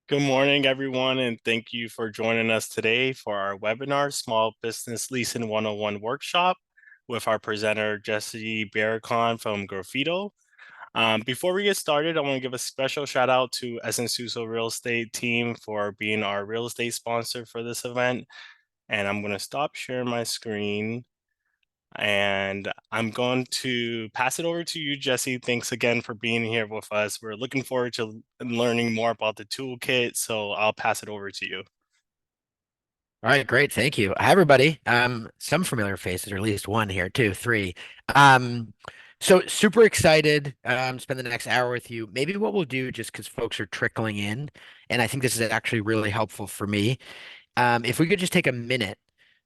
Good morning, everyone, and thank you for joining us today for our webinar, Small Business Leasing 101 Workshop, with our presenter, Jesse Baerkahn from Graffito. Before we get started, I want to give a special shout out to Suso Real Estate team for being our real estate sponsor for this event. And I'm going to stop sharing my screen. And I'm going to pass it over to you, Jesse. Thanks again for being here with us. We're looking forward to learning more about the toolkit, so I'll pass it over to you. All right, great. Thank you. Hi, everybody. Some familiar faces, or at least one here, two, three. Um, so super excited, spend the next hour with you. Maybe what we'll do, just because folks are trickling in, and I think this is actually really helpful for me. If we could just take a minute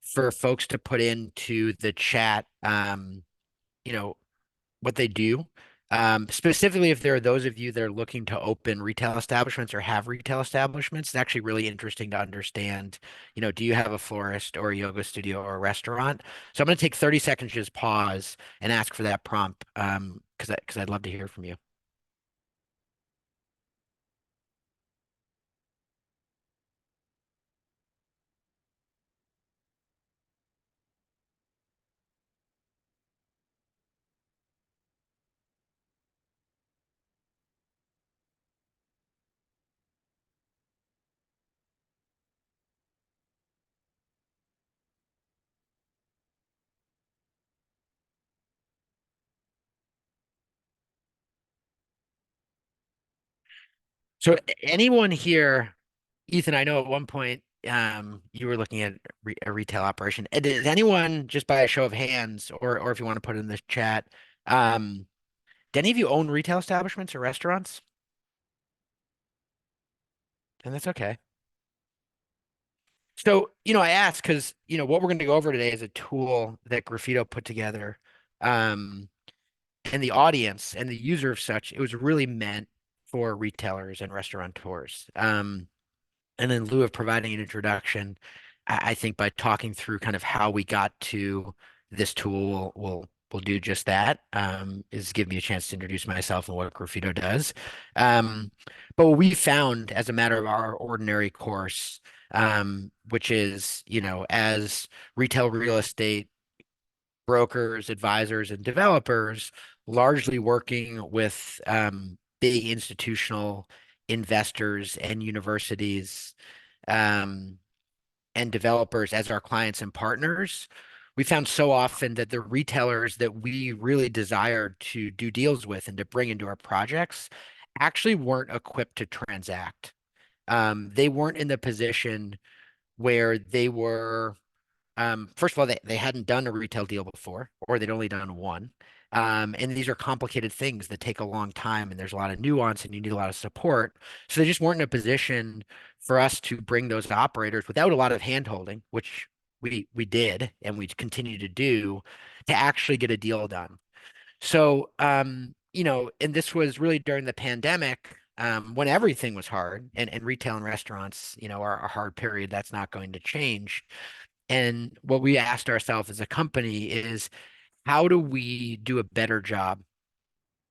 for folks to put into the chat, you know, what they do. Specifically, if there are those of you that are looking to open retail establishments or have retail establishments, it's actually really interesting to understand, do you have a florist or a yoga studio or a restaurant? So I'm going to take 30 seconds, just pause and ask for that prompt, because I'd love to hear from you. So anyone here, Ethan, I know at one point you were looking at a retail operation. Does anyone, just by a show of hands, or if you want to put it in the chat, um, do any of you own retail establishments or restaurants? And that's okay. So, I asked because, what we're going to go over today is a tool that Graffito put together. Um, and the audience and the user of such, it was really meant for retailers and restaurateurs. And in lieu of providing an introduction, I think by talking through kind of how we got to this tool, we'll do just that. Is give me a chance to introduce myself and what Graffito does. But what we found as a matter of our ordinary course, which is, as retail real estate brokers, advisors, and developers, largely working with big institutional investors and universities um, and developers as our clients and partners, we found so often that the retailers that we really desired to do deals with and to bring into our projects actually weren't equipped to transact. They weren't in the position where they were first of all, they hadn't done a retail deal before, or they'd only done one. And these are complicated things that take a long time, and there's a lot of nuance, and you need a lot of support. So they just weren't in a position for us to bring those operators without a lot of handholding, which we did, and we continue to do, to actually get a deal done. So, and this was really during the pandemic, when everything was hard, and retail and restaurants, are a hard period. That's not going to change. And what we asked ourselves as a company is, how do we do a better job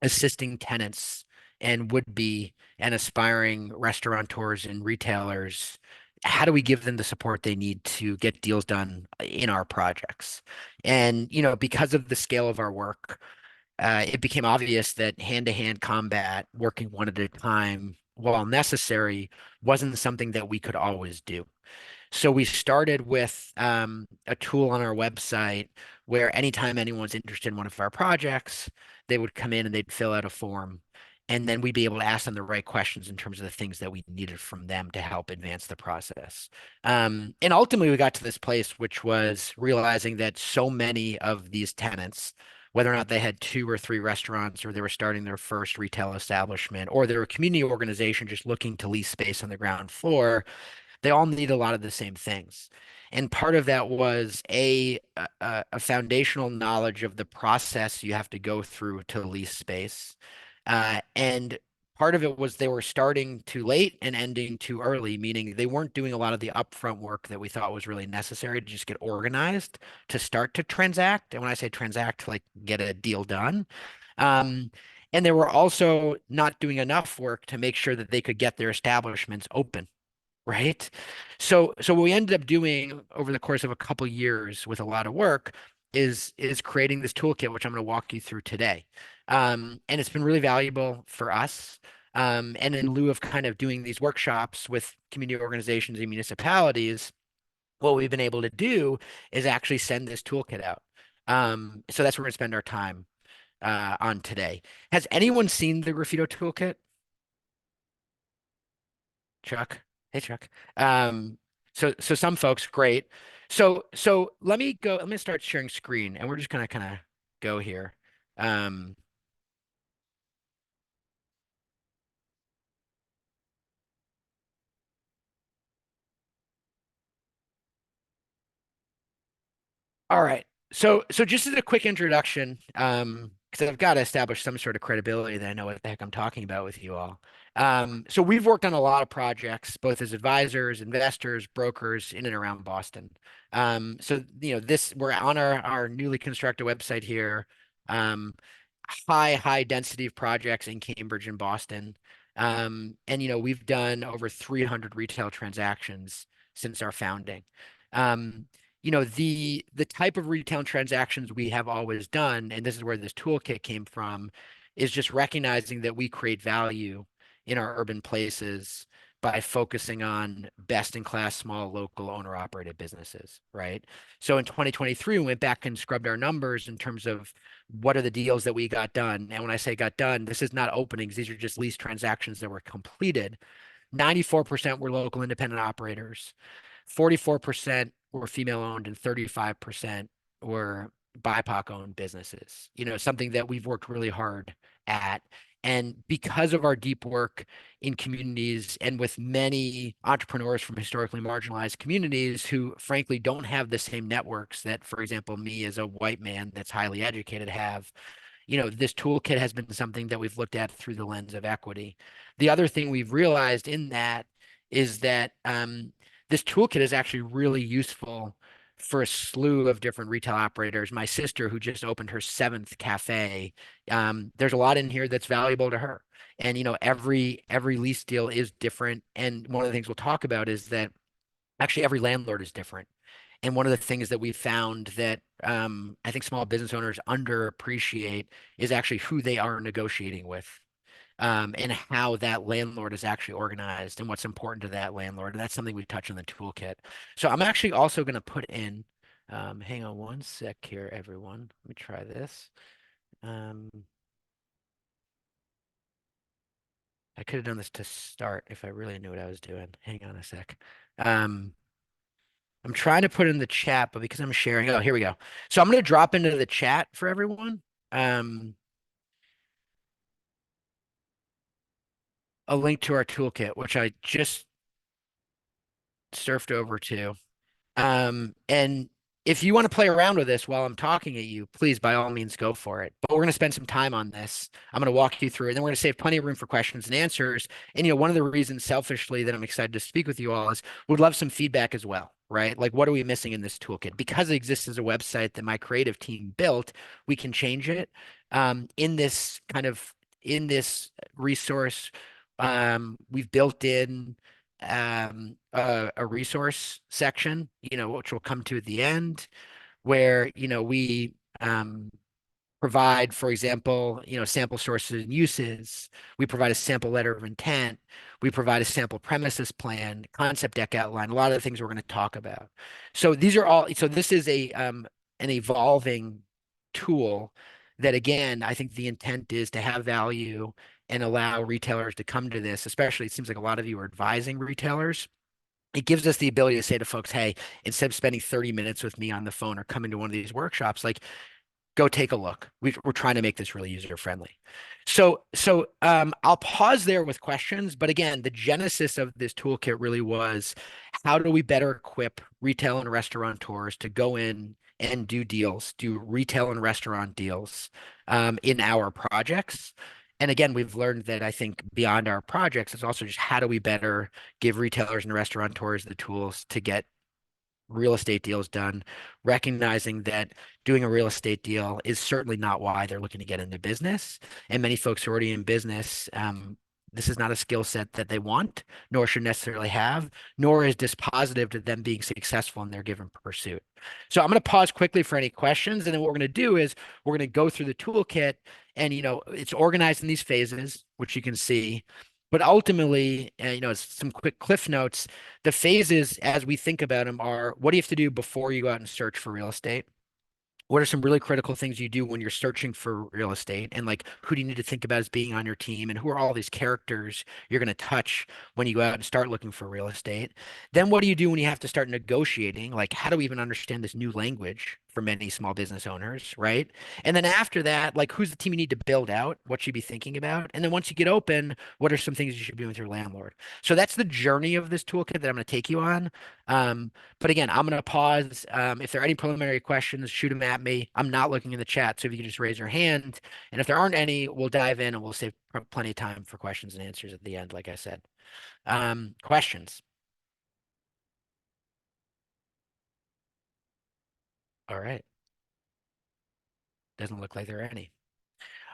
assisting tenants and would-be and aspiring restaurateurs and retailers? How do we give them the support they need to get deals done in our projects? And, because of the scale of our work, it became obvious that hand-to-hand combat, working one at a time, while necessary, wasn't something that we could always do. So we started with a tool on our website where anytime anyone's interested in one of our projects, they would come in and they'd fill out a form. And then we'd be able to ask them the right questions in terms of the things that we needed from them to help advance the process. And ultimately, we got to this place, which was realizing that so many of these tenants, whether or not they had two or three restaurants, or they were starting their first retail establishment, or they're a community organization just looking to lease space on the ground floor, they all need a lot of the same things. And part of that was a foundational knowledge of the process you have to go through to lease space. And part of it was they were starting too late and ending too early, meaning they weren't doing a lot of the upfront work that we thought was really necessary to just get organized to start to transact. And when I say transact, like get a deal done. Um, And they were also not doing enough work to make sure that they could get their establishments open. Right. So what we ended up doing over the course of a couple years with a lot of work is creating this toolkit, which I'm going to walk you through today. And it's been really valuable for us. And in lieu of kind of doing these workshops with community organizations and municipalities, what we've been able to do is actually send this toolkit out. So that's what we're going to spend our time on today. Has anyone seen the Graffito toolkit? Chuck. Hey, Chuck. Um, so some folks, great. So let me go. Let me start sharing screen, and we're just gonna kind of go here. Um, all right. So just as a quick introduction, because I've got to establish some sort of credibility that I know what the heck I'm talking about with you all. So we've worked on a lot of projects, both as advisors, investors, brokers in and around Boston. So this we're on our newly constructed website here. Um, high density of projects in Cambridge and Boston. And we've done over 300 retail transactions since our founding. Um, the type of retail transactions we have always done, and this is where this toolkit came from, is just recognizing that we create value in our urban places by focusing on best in class small local owner operated businesses, right? So in 2023, we went back and scrubbed our numbers in terms of what are the deals that we got done. And when I say got done, this is not openings, these are just lease transactions that were completed. 94% were local independent operators. 44% were female owned and 35% were BIPOC owned businesses. Something that we've worked really hard at. And because of our deep work in communities and with many entrepreneurs from historically marginalized communities who, frankly, don't have the same networks that, for example, me as a white man that's highly educated have, this toolkit has been something that we've looked at through the lens of equity. The other thing we've realized in that is that this toolkit is actually really useful for a slew of different retail operators. My sister, who just opened her seventh cafe, there's a lot in here that's valuable to her. And every lease deal is different. And one of the things we'll talk about is that actually every landlord is different. And one of the things that we found that I think small business owners underappreciate is actually who they are negotiating with, and how that landlord is actually organized and what's important to that landlord. And that's something we touch on the toolkit. So I'm actually also going to put in, hang on one sec here, everyone. Let me try this. Um, I could have done this to start if I really knew what I was doing. Hang on a sec. Um, I'm trying to put in the chat, but because I'm sharing, oh, here we go. So I'm going to drop into the chat for everyone. Um, a link to our toolkit, which I just surfed over to. And if you want to play around with this while I'm talking at you, please, by all means, go for it. But we're going to spend some time on this. I'm going to walk you through it, and then we're going to save plenty of room for questions and answers. And one of the reasons, selfishly, that I'm excited to speak with you all is would love some feedback as well, right? Like, what are we missing in this toolkit? Because it exists as a website that my creative team built, we can change it. In this resource, we've built in a resource section, which we'll come to at the end, where, we provide, for example, sample sources and uses. We provide a sample letter of intent. We provide a sample premises plan, concept deck outline, a lot of the things we're going to talk about. So these are all, so this is an evolving tool that, again, I think the intent is to have value and allow retailers to come to this, especially it seems like a lot of you are advising retailers. It gives us the ability to say to folks, hey, instead of spending 30 minutes with me on the phone or coming to one of these workshops, like, go take a look. We're trying to make this really user friendly. So I'll pause there with questions. But again, the genesis of this toolkit really was how do we better equip retail and restaurateurs to go in and do deals, do retail and restaurant deals in our projects. And again, we've learned that I think beyond our projects, it's also just how do we better give retailers and restaurateurs the tools to get real estate deals done, recognizing that doing a real estate deal is certainly not why they're looking to get into business. And many folks are already in business. This is not a skill set that they want, nor should necessarily have, nor is this positive to them being successful in their given pursuit. So I'm going to pause quickly for any questions, and then what we're going to do is we're going to go through the toolkit, and it's organized in these phases, which you can see. But ultimately, some quick cliff notes. The phases, as we think about them, are what do you have to do before you go out and search for real estate? What are some really critical things you do when you're searching for real estate? And like, who do you need to think about as being on your team? And who are all these characters you're going to touch when you go out and start looking for real estate? Then what do you do when you have to start negotiating? Like, how do we even understand this new language for many small business owners, right? And then after that, like, who's the team you need to build out? What should you be thinking about? And then once you get open, what are some things you should be doing with your landlord? So that's the journey of this toolkit that I'm going to take you on. Um, but again, I'm going to pause. If there are any preliminary questions, shoot them at me. I'm not looking in the chat, so if you can just raise your hand. And if there aren't any, we'll dive in and we'll save plenty of time for questions and answers at the end, like I said. Questions? All right. Doesn't look like there are any.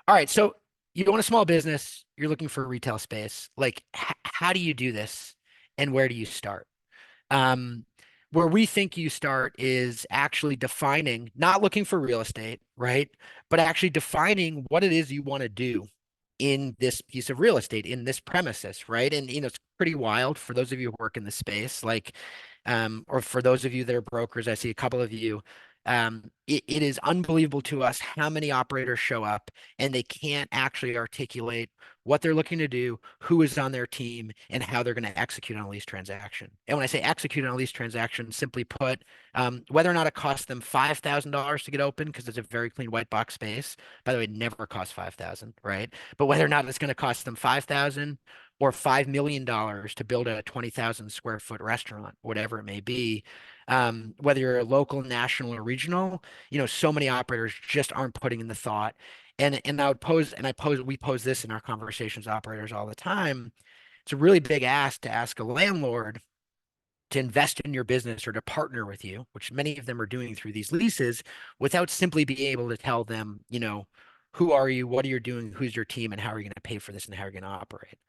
All right. So you own a small business, you're looking for a retail space. Like, how do you do this and where do you start? Um, where we think you start is actually defining, not looking for real estate, right? But actually defining what it is you want to do in this piece of real estate, in this premises, right? And it's pretty wild for those of you who work in the space, like, or for those of you that are brokers, I see a couple of you. It is unbelievable to us how many operators show up and they can't actually articulate what they're looking to do, who is on their team, and how they're going to execute on a lease transaction. And when I say execute on a lease transaction, simply put, whether or not it costs them $5,000 to get open, because it's a very clean white box space. By the way, it never costs 5,000, right? But whether or not it's going to cost them 5,000 or $5 million to build a 20,000 square foot restaurant, whatever it may be, whether you're a local, national, or regional, so many operators just aren't putting in the thought. And we pose this in our conversations with operators all the time. It's a really big ask to ask a landlord to invest in your business or to partner with you, which many of them are doing through these leases, without simply being able to tell them, who are you, what are you doing, who's your team, and how are you going to pay for this and how are you going to operate.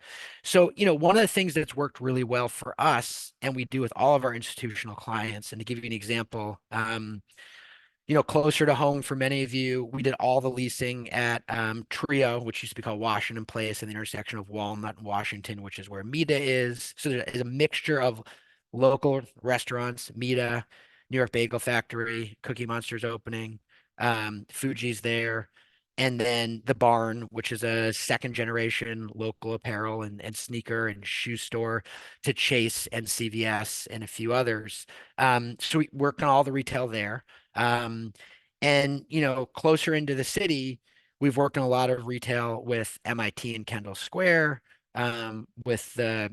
So, one of the things that's worked really well for us, and we do with all of our institutional clients, and to give you an example, closer to home for many of you, we did all the leasing at Trio, which used to be called Washington Place, and the intersection of Walnut and Washington, which is where Mita is. So there is a mixture of local restaurants, Mita, New York Bagel Factory, Cookie Monster's opening, Fuji's there, and then the Barn, which is a second generation local apparel and sneaker and shoe store to Chase and CVS and a few others. So we worked on all the retail there. Um, and closer into the city, we've worked on a lot of retail with MIT and Kendall Square, with the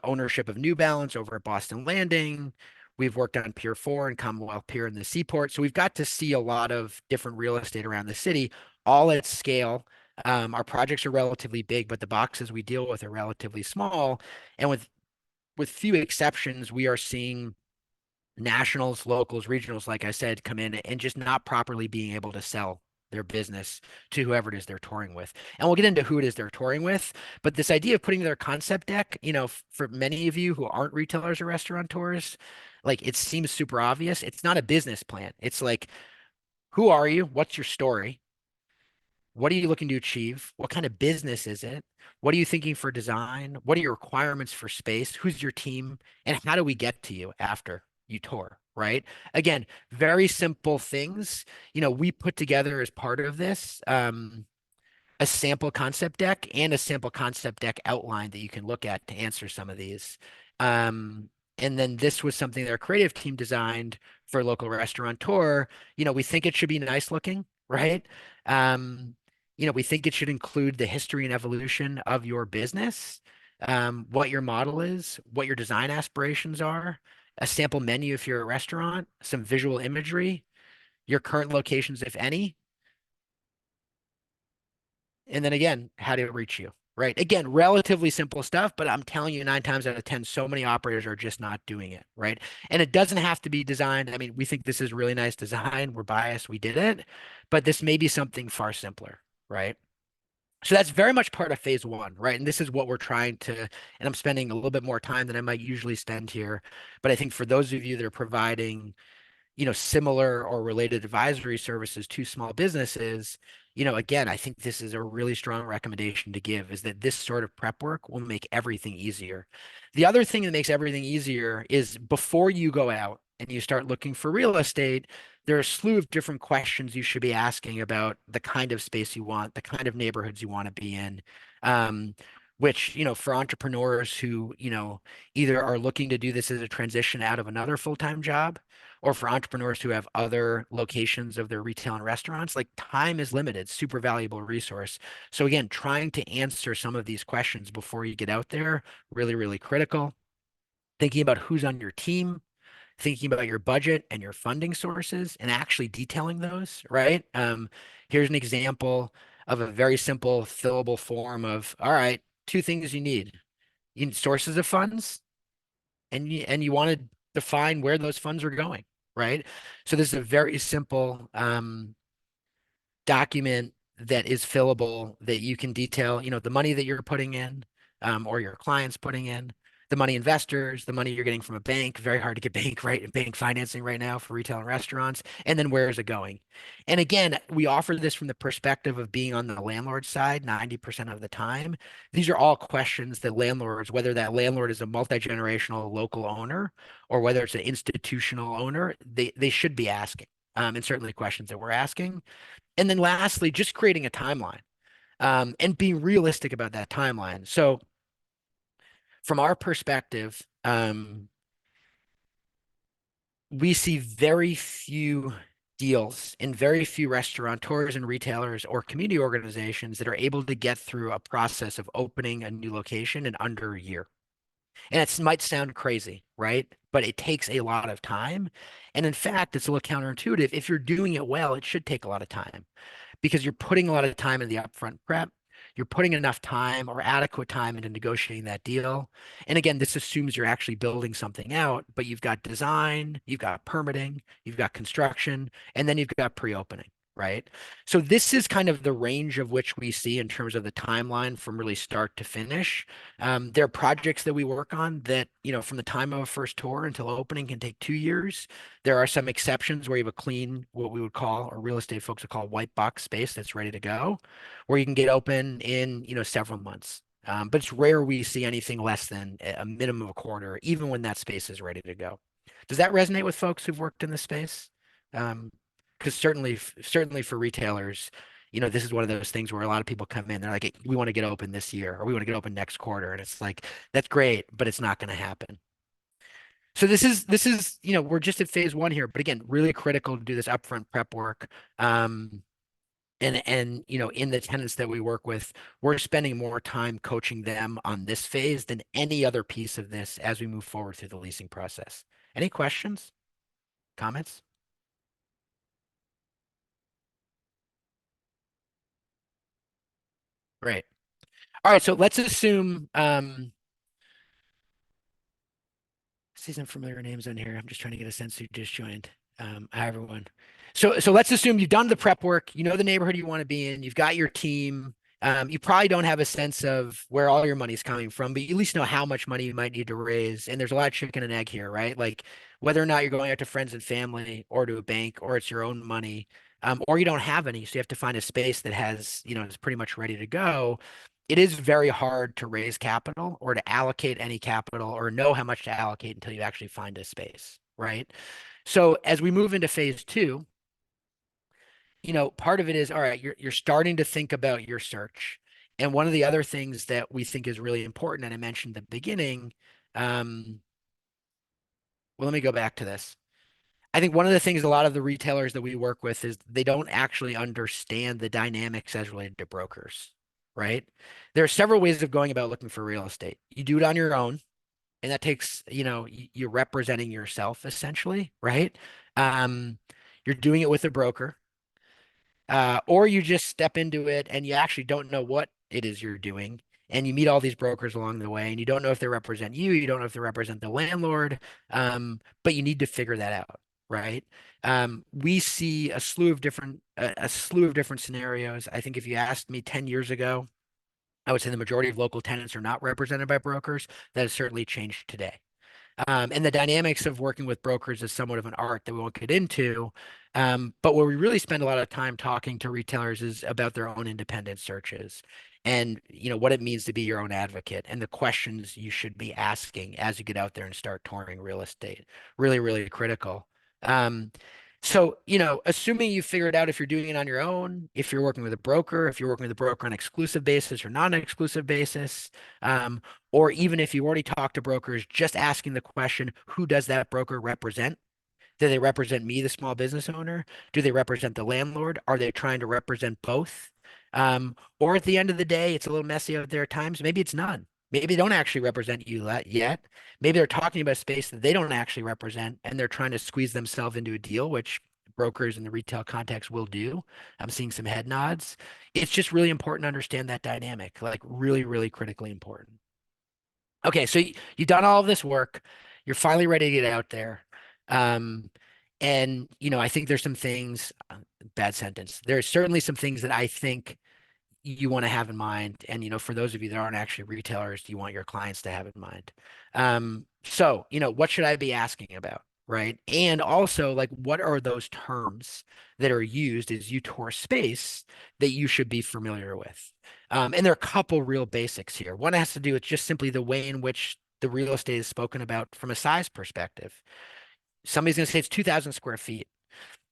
ownership of New Balance over at Boston Landing. We've worked on Pier 4 and Commonwealth Pier in the Seaport. So we've got to see a lot of different real estate around the city, all at scale. Our projects are relatively big, but the boxes we deal with are relatively small. And with few exceptions, we are seeing nationals, locals, regionals, like I said, come in and just not properly being able to sell their business to whoever it is they're touring with. And we'll get into who it is they're touring with. But this idea of putting their concept deck, for many of you who aren't retailers or restaurateurs, like it seems super obvious. It's not a business plan. It's like, who are you? What's your story? What are you looking to achieve? What kind of business is it? What are you thinking for design? What are your requirements for space? Who's your team? And how do we get to you after you tour, right? Again, very simple things. We put together as part of this a sample concept deck and a sample concept deck outline that you can look at to answer some of these. And then this was something that our creative team designed for a local restaurateur. We think it should be nice looking, right? Um, we think it should include the history and evolution of your business, what your model is, what your design aspirations are, a sample menu if you're a restaurant, some visual imagery, your current locations, if any, and then again, how to reach you. right? Again, relatively simple stuff, but I'm telling you, 9 times out of 10, so many operators are just not doing it, right? And it doesn't have to be designed. I mean, we think this is really nice design. We're biased. We did it, but this may be something far simpler, right? So that's very much part of phase one, right? And this is what we're trying to, and I'm spending a little bit more time than I might usually spend here. But I think for those of you that are providing similar or related advisory services to small businesses, again, I think this is a really strong recommendation to give is that this sort of prep work will make everything easier. The other thing that makes everything easier is before you go out and you start looking for real estate, there are a slew of different questions you should be asking about the kind of space you want, the kind of neighborhoods you want to be in. Um, which, for entrepreneurs who, either are looking to do this as a transition out of another full-time job, or for entrepreneurs who have other locations of their retail and restaurants, like time is limited, super valuable resource. So again, trying to answer some of these questions before you get out there, really, really critical. Thinking about who's on your team, thinking about your budget and your funding sources, and actually detailing those, right? Here's an example of a very simple fillable form of, all right, two things you need. You need sources of funds and you want to define where those funds are going, right? So this is a very simple document that is fillable that you can detail, the money that you're putting in, or your clients putting in, the money investors, the money you're getting from a bank, very hard to get bank, right? Bank financing right now for retail and restaurants. And then where is it going? And again, we offer this from the perspective of being on the landlord side 90% of the time. These are all questions that landlords, whether that landlord is a multi-generational local owner or whether it's an institutional owner, they should be asking. And certainly questions that we're asking. And then lastly, just creating a timeline, and being realistic about that timeline. So from our perspective, we see very few deals and very few restaurateurs and retailers or community organizations that are able to get through a process of opening a new location in under a year. And it might sound crazy, right? But it takes a lot of time. And in fact, it's a little counterintuitive. If you're doing it well, it should take a lot of time, because you're putting a lot of time in the upfront prep. You're putting enough time or adequate time into negotiating that deal. And again, this assumes you're actually building something out, but you've got design, you've got permitting, you've got construction, and then you've got pre-opening, right? So this is kind of the range of which we see in terms of the timeline from really start to finish. There are projects that we work on that, from the time of a first tour until opening can take 2 years. There are some exceptions where you have a clean, what we would call, or real estate folks would call, white box space that's ready to go, where you can get open in, several months. But it's rare we see anything less than a minimum of a quarter, even when that space is ready to go. Does that resonate with folks who've worked in this space? Because certainly for retailers, this is one of those things where a lot of people come in, they're like, "Hey, we want to get open this year, or we want to get open next quarter," and it's like, that's great, but it's not going to happen. So this is, we're just at phase one here, but again, really critical to do this upfront prep work. And in the tenants that we work with, we're spending more time coaching them on this phase than any other piece of this as we move forward through the leasing process. Any questions, comments? Great. All right, so let's assume see some familiar names on here. I'm just trying to get a sense who just joined. Hi everyone. So let's assume you've done the prep work, you know the neighborhood you want to be in, you've got your team. You probably don't have a sense of where all your money's coming from, but you at least know how much money you might need to raise. And there's a lot of chicken and egg here, right? Like whether or not you're going out to friends and family or to a bank or it's your own money, or you don't have any, so you have to find a space that has, is pretty much ready to go. It is very hard to raise capital or to allocate any capital or know how much to allocate until you actually find a space, right? So as we move into phase two, part of it is, all right, you're starting to think about your search. And one of the other things that we think is really important, and I mentioned at the beginning, um, well, let me go back to this. I think one of the things a lot of the retailers that we work with is they don't actually understand the dynamics as related to brokers, right? There are several ways of going about looking for real estate. You do it on your own, and that takes, you're representing yourself essentially, right? Um, you're doing it with a broker, or you just step into it and you actually don't know what it is you're doing, and you meet all these brokers along the way, and you don't know if they represent you, you don't know if they represent the landlord, but you need to figure that out, right? We see a slew of different scenarios. I think if you asked me 10 years ago, I would say the majority of local tenants are not represented by brokers. That has certainly changed today. And the dynamics of working with brokers is somewhat of an art that we won't get into. But where we really spend a lot of time talking to retailers is about their own independent searches and what it means to be your own advocate and the questions you should be asking as you get out there and start touring real estate. Really, really critical. Um, so, assuming you figured out if you're doing it on your own, if you're working with a broker, if you're working with a broker on exclusive basis or non-exclusive basis, um, or even if you already talked to brokers, just asking the question, who does that broker represent? Do they represent me, the small business owner? Do they represent the landlord? Are they trying to represent both? Or at the end of the day, it's a little messy out there at times. Maybe it's none. Maybe they don't actually represent you yet. Maybe they're talking about space that they don't actually represent, and they're trying to squeeze themselves into a deal, which brokers in the retail context will do. I'm seeing some head nods. It's just really important to understand that dynamic, like really, really critically important. Okay, so you've done all of this work. You're finally ready to get out there. Um, and I think there's some things, bad sentence. There's certainly some things that I think you want to have in mind. And for those of you that aren't actually retailers, you want your clients to have in mind. So, what should I be asking about? Right. And also, like, what are those terms that are used as you tour space that you should be familiar with? And there are a couple real basics here. One has to do with just simply the way in which the real estate is spoken about from a size perspective. Somebody's going to say it's 2,000 square feet.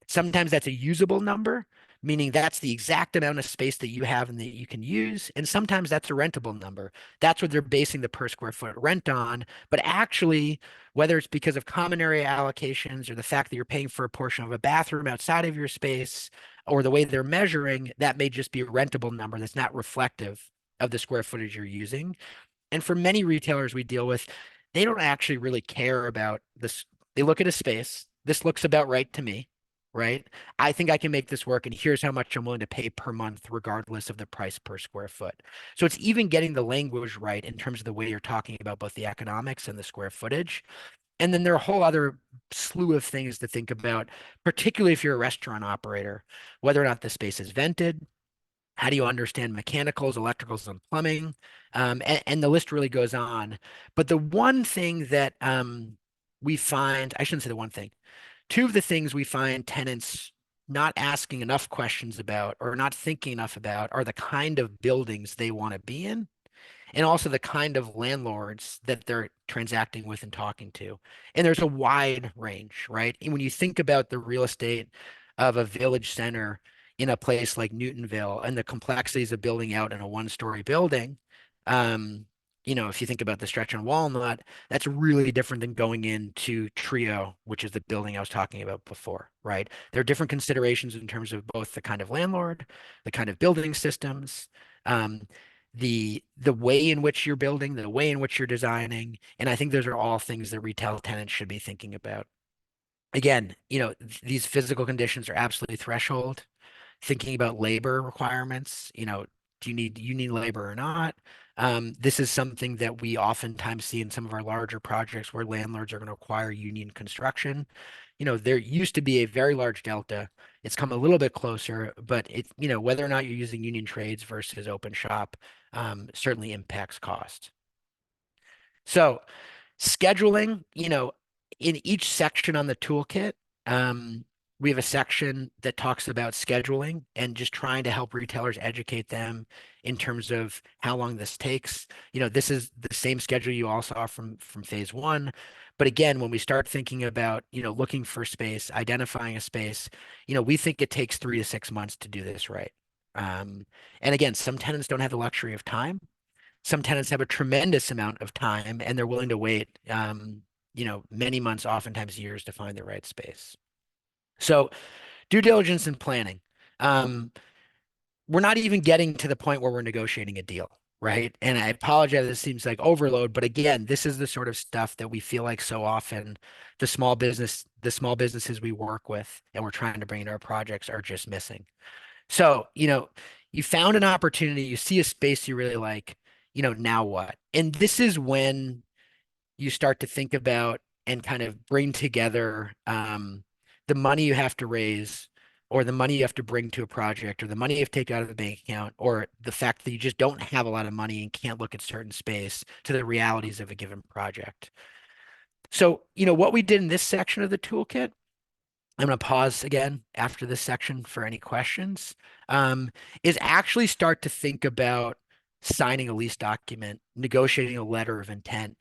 Sometimes that's a usable number, meaning that's the exact amount of space that you have and that you can use. And sometimes that's a rentable number. That's what they're basing the per square foot rent on. But actually, whether it's because of common area allocations or the fact that you're paying for a portion of a bathroom outside of your space or the way they're measuring, that may just be a rentable number that's not reflective of the square footage you're using. And for many retailers we deal with, they don't actually really care about this. They look at a space. This looks about right to me, right? I think I can make this work, and here's how much I'm willing to pay per month, regardless of the price per square foot. So it's even getting the language right in terms of the way you're talking about both the economics and the square footage. And then there are a whole other slew of things to think about, particularly if you're a restaurant operator, whether or not the space is vented, how do you understand mechanicals, electricals, and plumbing? And the list really goes on. But the one thing that we find, I shouldn't say the one thing, two of the things we find tenants not asking enough questions about or not thinking enough about are the kind of buildings they want to be in and also the kind of landlords that they're transacting with and talking to. And there's a wide range, right? And when you think about the real estate of a village center in a place like Newtonville and the complexities of building out in a one-story building, um, if you think about the stretch on Walnut, that's really different than going into Trio, which is the building I was talking about before, right? There are different considerations in terms of both the kind of landlord, the kind of building systems, um, the way in which you're building, the way in which you're designing, and I think those are all things that retail tenants should be thinking about. Again, these physical conditions are absolutely threshold. Thinking about labor requirements, do you need labor or not? This is something that we oftentimes see in some of our larger projects where landlords are going to require union construction. There used to be a very large delta. It's come a little bit closer, but whether or not you're using union trades versus open shop, certainly impacts cost. So scheduling, in each section on the toolkit, we have a section that talks about scheduling and just trying to help retailers educate them in terms of how long this takes. This is the same schedule you all saw from phase one. But again, when we start thinking about, looking for space, identifying a space, we think it takes 3 to 6 months to do this right. Um, and again, some tenants don't have the luxury of time. Some tenants have a tremendous amount of time and they're willing to wait, many months, oftentimes years to find the right space. So due diligence and planning. Um, we're not even getting to the point where we're negotiating a deal, right? And I apologize, this seems like overload, but again, this is the sort of stuff that we feel like so often the small businesses we work with and we're trying to bring into our projects are just missing. So, you found an opportunity, you see a space you really like, now what? And this is when you start to think about and kind of bring together the money you have to raise, or the money you have to bring to a project, or the money you have to take out of the bank account, or the fact that you just don't have a lot of money and can't look at certain space, to the realities of a given project. So, what we did in this section of the toolkit, I'm going to pause again after this section for any questions, um, is actually start to think about signing a lease document, negotiating a letter of intent.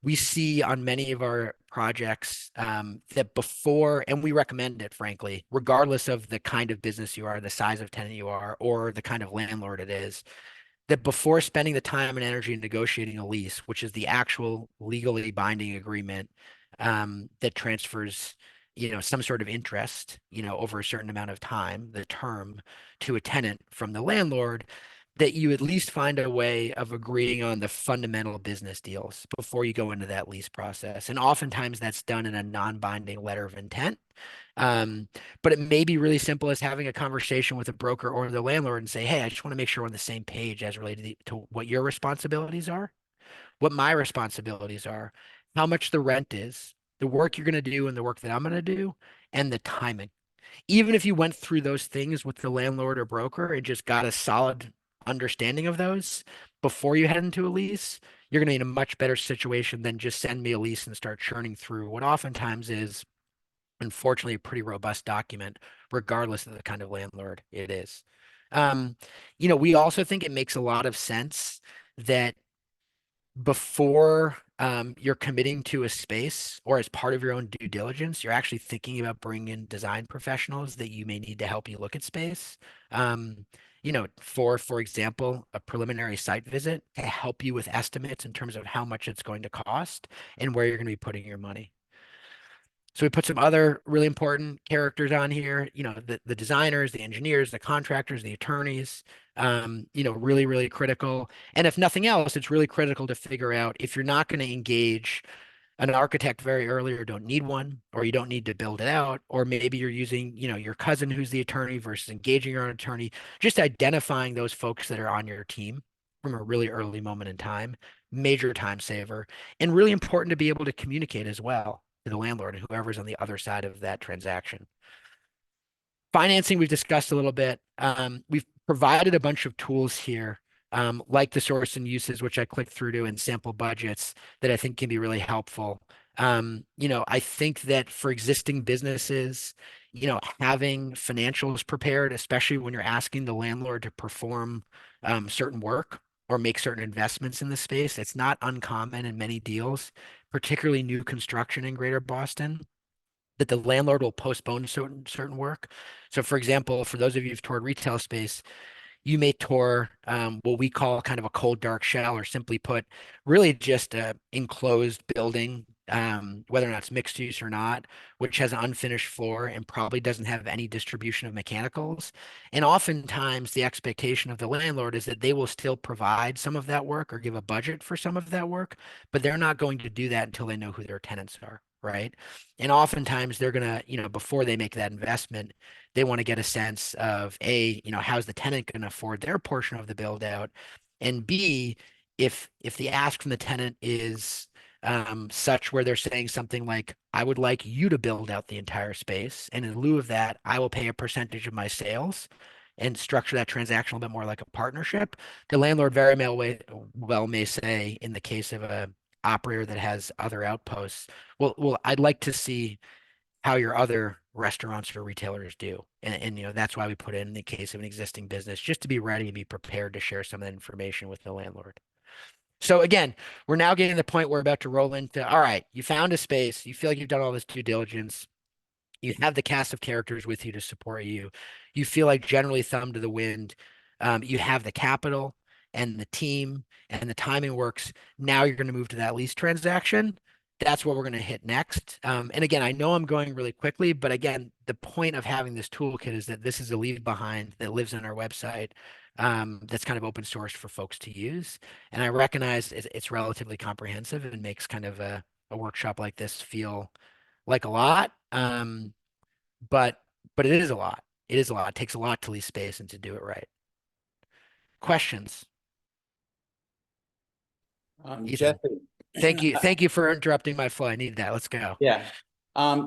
We see on many of our projects that before, and we recommend it, frankly, regardless of the kind of business you are, the size of tenant you are, or the kind of landlord it is, that before spending the time and energy in negotiating a lease, which is the actual legally binding agreement that transfers, some sort of interest, over a certain amount of time, the term, to a tenant from the landlord, that you at least find a way of agreeing on the fundamental business deals before you go into that lease process. And oftentimes that's done in a non-binding letter of intent. Um, but it may be really simple as having a conversation with a broker or the landlord and say, hey, I just want to make sure we're on the same page as related to what your responsibilities are, what my responsibilities are, how much the rent is, the work you're going to do and the work that I'm going to do, and the timing. Even if you went through those things with the landlord or broker and just got a solid understanding of those before you head into a lease, you're going to be in a much better situation than just send me a lease and start churning through what oftentimes is, unfortunately, a pretty robust document, regardless of the kind of landlord it is. Um, we also think it makes a lot of sense that before you're committing to a space, or as part of your own due diligence, you're actually thinking about bringing in design professionals that you may need to help you look at space. For example, a preliminary site visit to help you with estimates in terms of how much it's going to cost and where you're going to be putting your money. So we put some other really important characters on here, the designers, the engineers, the contractors, the attorneys, really, really critical. And if nothing else, it's really critical to figure out if you're not going to engage an architect very early, or don't need one, or you don't need to build it out, or maybe you're using, your cousin who's the attorney versus engaging your own attorney, just identifying those folks that are on your team from a really early moment in time, major time saver, and really important to be able to communicate as well to the landlord and whoever's on the other side of that transaction. Financing, we've discussed a little bit. We've provided a bunch of tools here, like the source and uses, which I clicked through to, and sample budgets that I think can be really helpful. I think that for existing businesses, having financials prepared, especially when you're asking the landlord to perform certain work or make certain investments in the space, it's not uncommon in many deals, particularly new construction in Greater Boston, that the landlord will postpone certain work. So, for example, for those of you who've toured retail space, you may tour what we call kind of a cold dark shell, or simply put, really just a enclosed building, whether or not it's mixed use or not, which has an unfinished floor and probably doesn't have any distribution of mechanicals. And oftentimes the expectation of the landlord is that they will still provide some of that work or give a budget for some of that work, but they're not going to do that until they know who their tenants are. Right. And oftentimes they're going to, before they make that investment, they want to get a sense of A, how's the tenant going to afford their portion of the build out, and B, if the ask from the tenant is such where they're saying something like, I would like you to build out the entire space, and in lieu of that, I will pay a percentage of my sales, and structure that transaction a little bit more like a partnership. The landlord very well may say, in the case of a operator that has other outposts, well, I'd like to see how your other restaurants or retailers do. And that's why we put it in the case of an existing business, just to be ready and be prepared to share some of that information with the landlord. So again, we're now getting to the point where we're about to roll into, all right, you found a space, you feel like you've done all this due diligence, you have the cast of characters with you to support you. You feel like generally thumb to the wind. You have the capital and the team and the timing works. Now you're going to move to that lease transaction. That's what we're going to hit next. And again, I know I'm going really quickly, but again, the point of having this toolkit is that this is a leave behind that lives on our website, that's kind of open source for folks to use. And I recognize it's relatively comprehensive and makes kind of a workshop like this feel like a lot. But it is a lot. It is a lot. It takes a lot to lease space and to do it right. Questions? Ethan, Jesse, thank you for interrupting my flow. I need that. Let's go. yeah.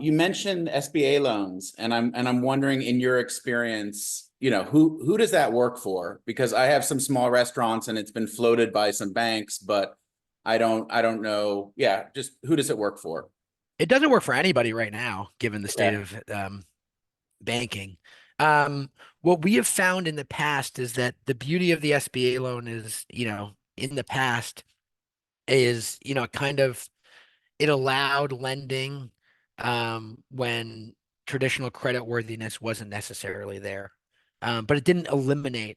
You mentioned SBA loans, and I'm wondering, in your experience, who does that work for? Because I have some small restaurants and it's been floated by some banks, but I don't know. Yeah, just who does it work for? It doesn't work for anybody right now, given the state Okay. of banking. Um, what we have found in the past is that the beauty of the SBA loan is, in the past is, kind of it allowed lending when traditional credit worthiness wasn't necessarily there. But it didn't eliminate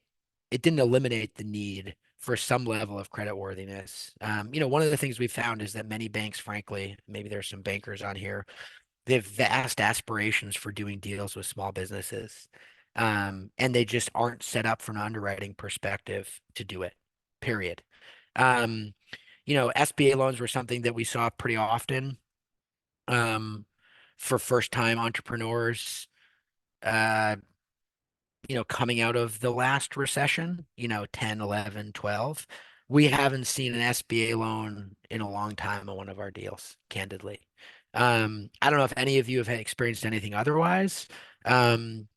the need for some level of credit worthiness. One of the things we found is that many banks, frankly, maybe there's some bankers on here, they have vast aspirations for doing deals with small businesses. And they just aren't set up from an underwriting perspective to do it, period. Um, SBA loans were something that we saw pretty often um, for first-time entrepreneurs, uh, coming out of the last recession, 10, 11, 12. We haven't seen an SBA loan in a long time on one of our deals, candidly. I don't know if any of you have had experienced anything otherwise. Um,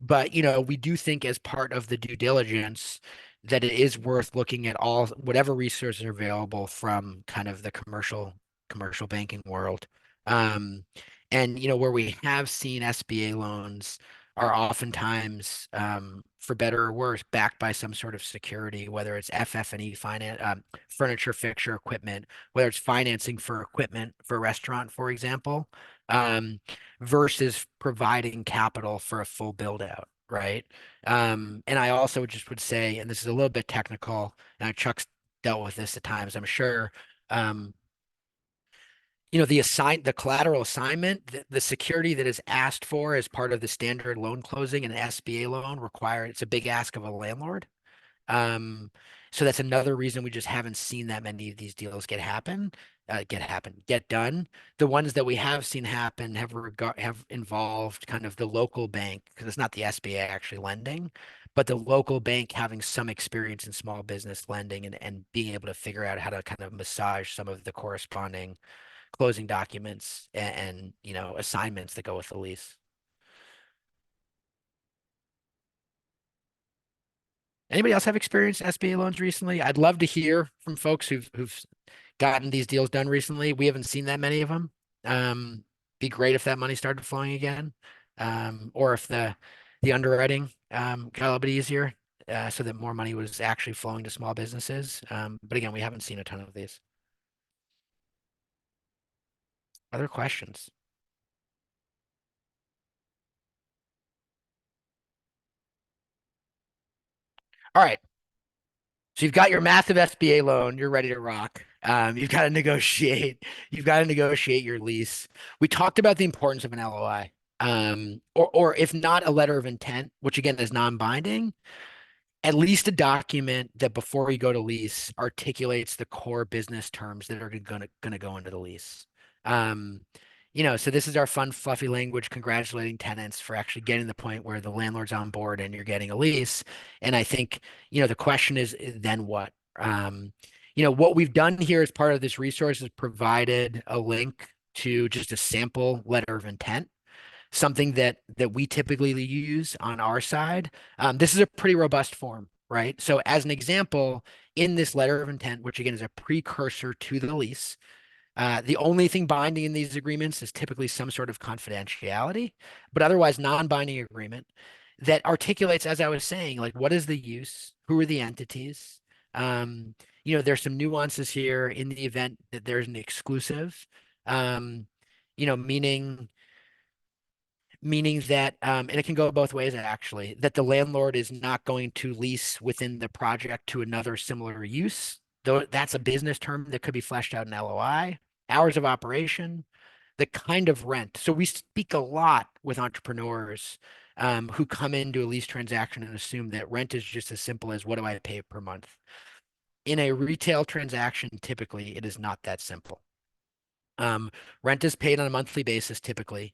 but we do think as part of the due diligence that it is worth looking at all whatever resources are available from kind of the commercial banking world. Um, and where we have seen SBA loans are oftentimes, for better or worse, backed by some sort of security, whether it's FF&E finance, furniture, fixture, equipment, whether it's financing for equipment for a restaurant, for example. Um, versus providing capital for a full build out, right? And I also just would say, and this is a little bit technical, and Chuck's dealt with this at times, I'm sure. Um, the collateral assignment, the security that is asked for as part of the standard loan closing and an SBA loan it's a big ask of a landlord. Um, so that's another reason we just haven't seen that many of these deals get done. The ones that we have seen happen have involved kind of the local bank, because it's not the SBA actually lending, but the local bank having some experience in small business lending and being able to figure out how to kind of massage some of the corresponding closing documents and assignments that go with the lease. Anybody else have experience in SBA loans recently? I'd love to hear from folks who've gotten these deals done recently. We haven't seen that many of them. Be great if that money started flowing again, or if the underwriting got a little bit easier, so that more money was actually flowing to small businesses. But again, we haven't seen a ton of these. Other questions? All right. So you've got your massive SBA loan, you're ready to rock. You've got to negotiate. You've got to negotiate your lease. We talked about the importance of an LOI, or if not a letter of intent, which again is non-binding, at least a document that before you go to lease articulates the core business terms that are going to go into the lease. Um, so this is our fun, fluffy language congratulating tenants for actually getting the point where the landlord's on board and you're getting a lease. And I think, the question is then what? What we've done here as part of this resource is provided a link to just a sample letter of intent, something that we typically use on our side. This is a pretty robust form, right? So as an example, in this letter of intent, which again is a precursor to the lease, the only thing binding in these agreements is typically some sort of confidentiality, but otherwise non-binding agreement that articulates, as I was saying, like what is the use, who are the entities. There's some nuances here in the event that there's an exclusive, um, meaning that, and it can go both ways actually, that the landlord is not going to lease within the project to another similar use, though that's a business term that could be fleshed out in LOI, hours of operation, the kind of rent. So we speak a lot with entrepreneurs who come into a lease transaction and assume that rent is just as simple as what do I pay per month. In a retail transaction, typically it is not that simple. Rent is paid on a monthly basis typically.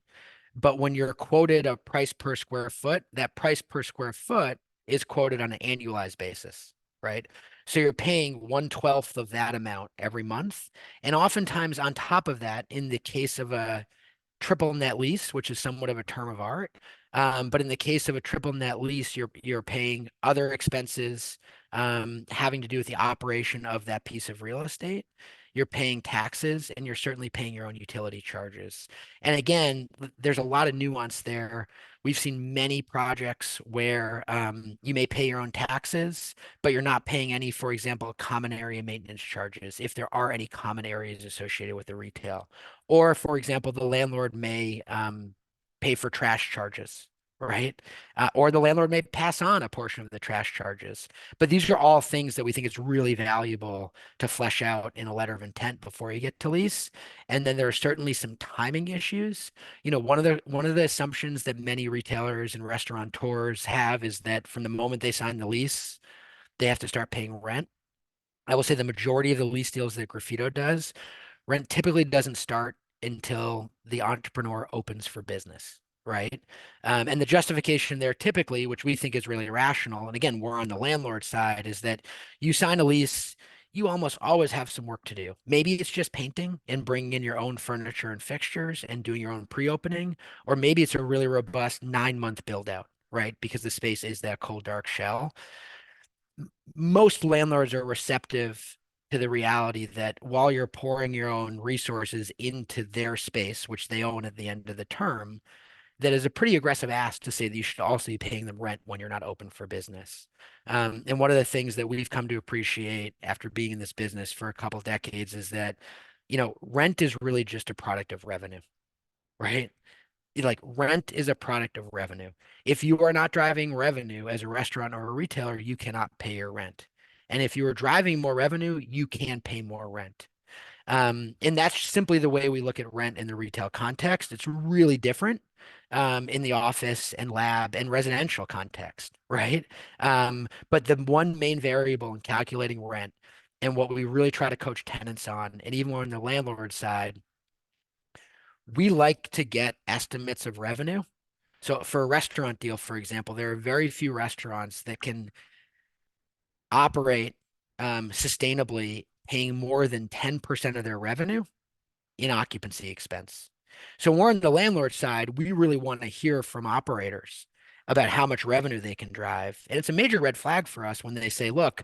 But when you're quoted a price per square foot, that price per square foot is quoted on an annualized basis, right? So you're paying 1/12 of that amount every month. And oftentimes on top of that, in the case of a triple net lease, which is somewhat of a term of art. But in the case of a triple net lease, you're paying other expenses having to do with the operation of that piece of real estate. You're paying taxes, and you're certainly paying your own utility charges. And again, there's a lot of nuance there. We've seen many projects where you may pay your own taxes, but you're not paying any, for example, common area maintenance charges, if there are any common areas associated with the retail. Or, for example, the landlord may pay for trash charges, right? Or the landlord may pass on a portion of the trash charges. But these are all things that we think it's really valuable to flesh out in a letter of intent before you get to lease. And then there are certainly some timing issues. One of the assumptions that many retailers and restaurateurs have is that from the moment they sign the lease, they have to start paying rent. I will say the majority of the lease deals that Graffito does, rent typically doesn't start until the entrepreneur opens for business, right? And the justification there typically, which we think is really rational, and again, we're on the landlord side, is that you sign a lease, you almost always have some work to do. Maybe it's just painting and bringing in your own furniture and fixtures and doing your own pre-opening, or maybe it's a really robust 9-month build out, right? Because the space is that cold, dark shell. Most landlords are receptive to the reality that while you're pouring your own resources into their space, which they own at the end of the term, that is a pretty aggressive ask to say that you should also be paying them rent when you're not open for business. And one of the things that we've come to appreciate after being in this business for a couple of decades is that, rent is really just a product of revenue, right? Like rent is a product of revenue. If you are not driving revenue as a restaurant or a retailer, you cannot pay your rent. And if you are driving more revenue, you can pay more rent. And that's simply the way we look at rent in the retail context. It's really different in the office and lab and residential context, right? But the one main variable in calculating rent and what we really try to coach tenants on, and even on the landlord side, we like to get estimates of revenue. So for a restaurant deal, for example, there are very few restaurants that can operate sustainably paying more than 10% of their revenue in occupancy expense. So we're on the landlord side, we really want to hear from operators about how much revenue they can drive. And it's a major red flag for us when they say, look,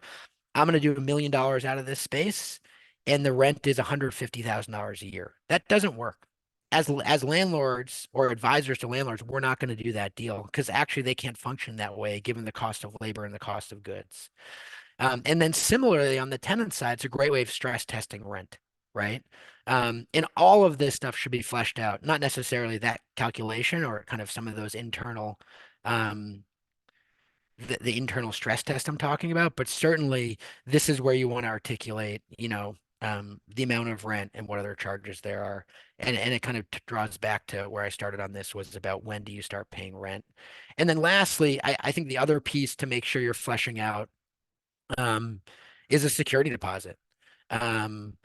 I'm going to do $1 million out of this space and the rent is $150,000 a year. That doesn't work. As landlords or advisors to landlords, we're not going to do that deal because actually they can't function that way given the cost of labor and the cost of goods. And then similarly on the tenant side, it's a great way of stress testing rent, right? And all of this stuff should be fleshed out, not necessarily that calculation or kind of some of those um, the internal stress test I'm talking about, but certainly this is where you want to articulate, the amount of rent and what other charges there are. And it kind of draws back to where I started on this was about when do you start paying rent? And then lastly, I think the other piece to make sure you're fleshing out um, is a security deposit. Um,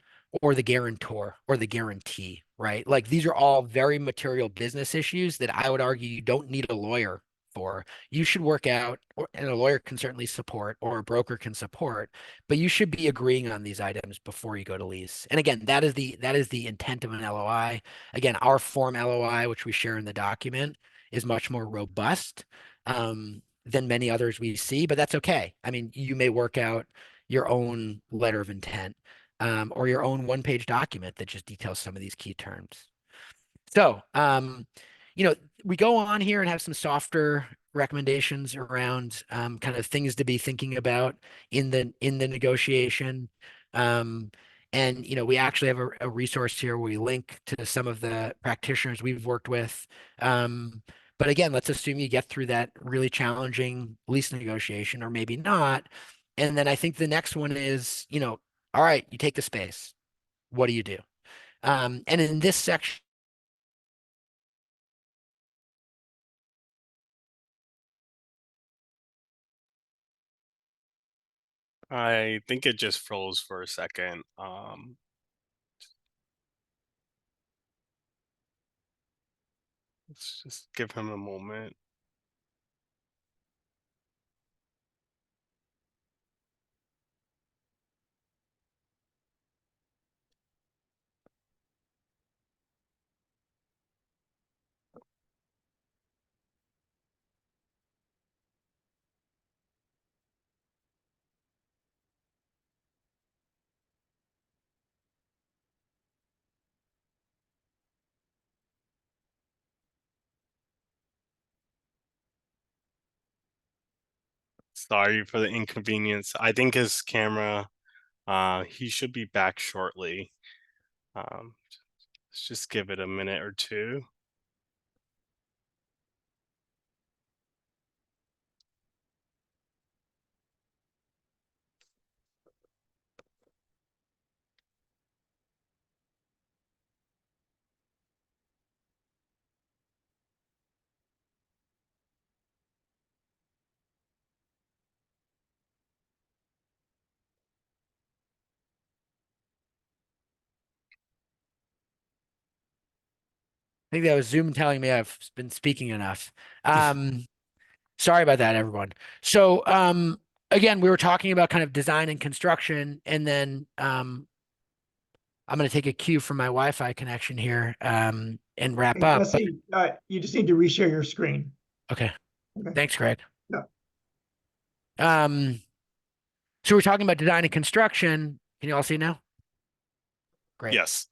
or the guarantor or the guarantee, right? Like these are all very material business issues that I would argue you don't need a lawyer for. You should work out, and a lawyer can certainly support, or a broker can support, but you should be agreeing on these items before you go to lease. And again, that is the intent of an LOI. Again, our form LOI, which we share in the document, is much more robust than many others we see, but that's okay. I mean, you may work out your own letter of intent or your own one-page document that just details some of these key terms. So, you know, we go on here and have some softer recommendations around kind of things to be thinking about in the negotiation. Um, and we actually have a resource here where we link to some of the practitioners we've worked with. But again, let's assume you get through that really challenging lease negotiation, or maybe not. And then I think the next one is, all right, you take the space. What do you do? And in this section, I think it just froze for a second. Let's just give him a moment. Sorry for the inconvenience. I think his camera, he should be back shortly. Let's just give it a minute or two. I think that was Zoom telling me I've been speaking enough. Sorry about that, everyone. So, again, we were talking about kind of design and construction, and then I'm going to take a cue from my Wi-Fi connection here and wrap Hey, up. Jesse, you just need to reshare your screen. Okay. Okay. Thanks, Greg. Yeah. So we're talking about design and construction. Can you all see now? Great. Yes.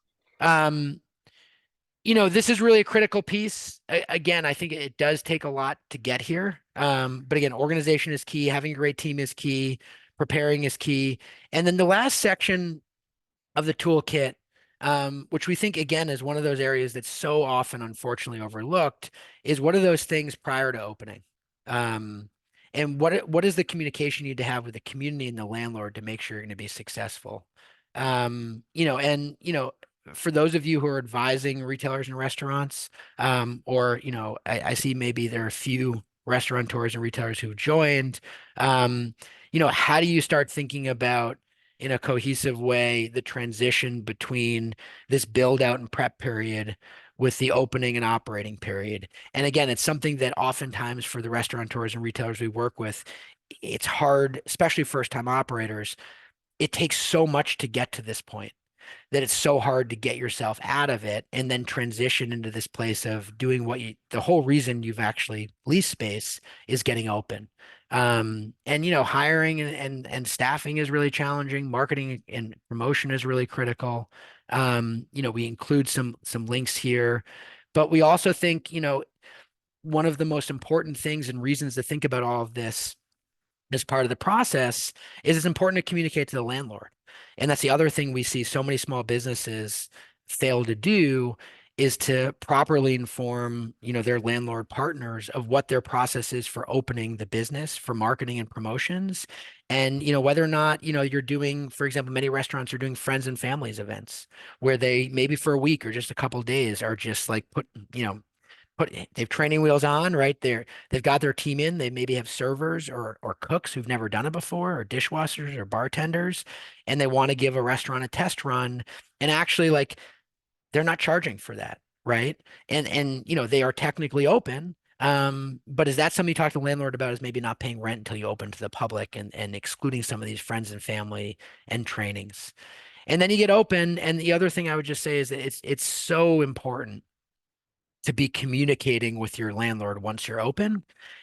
This is really a critical piece. Again, I think it does take a lot to get here. But again, organization is key. Having a great team is key. Preparing is key. And then the last section of the toolkit, which we think again is one of those areas that's so often unfortunately overlooked, is what are those things prior to opening? And what is the communication you need to have with the community and the landlord to make sure you're going to be successful? For those of you who are advising retailers and restaurants, or I see maybe there are a few restaurateurs and retailers who've joined. How do you start thinking about in a cohesive way the transition between this build out and prep period with the opening and operating period? And again, it's something that oftentimes for the restaurateurs and retailers we work with, it's hard, especially first time operators. It takes so much to get to this point that it's so hard to get yourself out of it and then transition into this place of doing the whole reason you've actually leased space is getting open. And hiring and staffing is really challenging. Marketing and promotion is really critical. We include some links here, but we also think, one of the most important things and reasons to think about all of this as part of the process is it's important to communicate to the landlord. And that's the other thing we see so many small businesses fail to do is to properly inform, their landlord partners of what their process is for opening the business, for marketing and promotions. And, whether or not, you're doing, for example, many restaurants are doing friends and families events where they maybe for a week or just a couple of days are just like they've training wheels on, right? They've got their team in. They maybe have servers or cooks who've never done it before, or dishwashers or bartenders, and they want to give a restaurant a test run. And actually, like they're not charging for that, right? And they are technically open. But is that something you talk to the landlord about? Is maybe not paying rent until you open to the public and excluding some of these friends and family and trainings. And then you get open. And the other thing I would just say is that it's so important to be communicating with your landlord once you're open.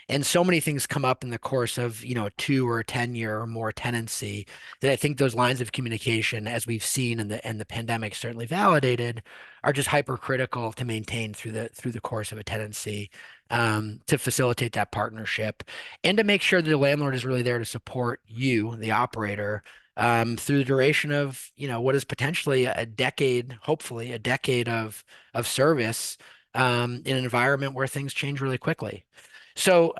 And so many things come up in the course of, a 2 or a 10-year or more tenancy that I think those lines of communication, as we've seen and the pandemic certainly validated, are just hypercritical to maintain through the course of a tenancy, to facilitate that partnership and to make sure that the landlord is really there to support you, the operator, through the duration of, what is potentially a decade, hopefully a decade of service, in an environment where things change really quickly. So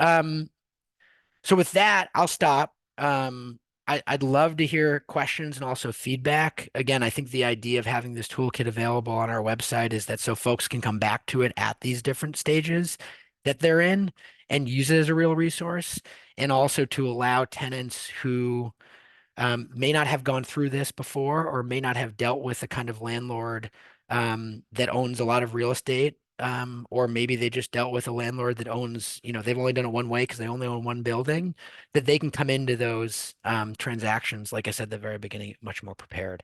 with that, I'll stop. I'd love to hear questions and also feedback. Again, I think the idea of having this toolkit available on our website is that so folks can come back to it at these different stages that they're in and use it as a real resource, and also to allow tenants who may not have gone through this before or may not have dealt with a kind of landlord that owns a lot of real estate. Or maybe they just dealt with a landlord that owns, they've only done it one way because they only own one building, that they can come into those transactions, like I said at the very beginning, much more prepared.